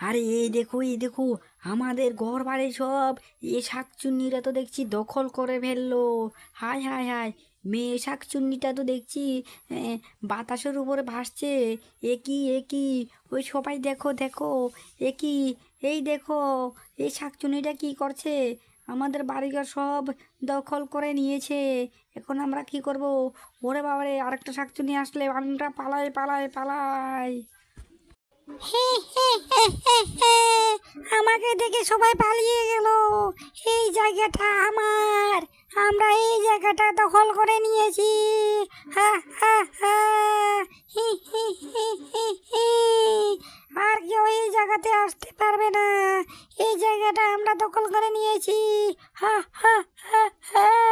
আরে এই দেখো, আমাদের ঘর বাড়ি সব এ শাকচুন্নিরা তো দেখছি দখল করে ফেললো। হায় হায় হায়, মেয়ে শাকচুন্নিটা তো দেখছি বাতাসের উপরে ভাসছে। এ কি ওই সবাই দেখো দেখো, এ কি, এই দেখো, এই শাকচুন্নিটা কি করছে, আমাদের বাড়িঘর সব দখল করে নিয়েছে। এখন আমরা কি করব? ওরে বাবারে, আরেকটা শাকচুন্নি আসলে আমরা পালাই পালাই পালাই। আমাকে দেখে সবাই পালিয়ে গেল। এই জায়গাটা আমার, আমরা এই জায়গাটা দখল করে নিয়েছি। হা হা হা, হি হি হি হি হি। আর কেউ এই জায়গাতে আসতে পারবে না, এই জায়গাটা আমরা দখল করে নিয়েছি। হা হা হা হা।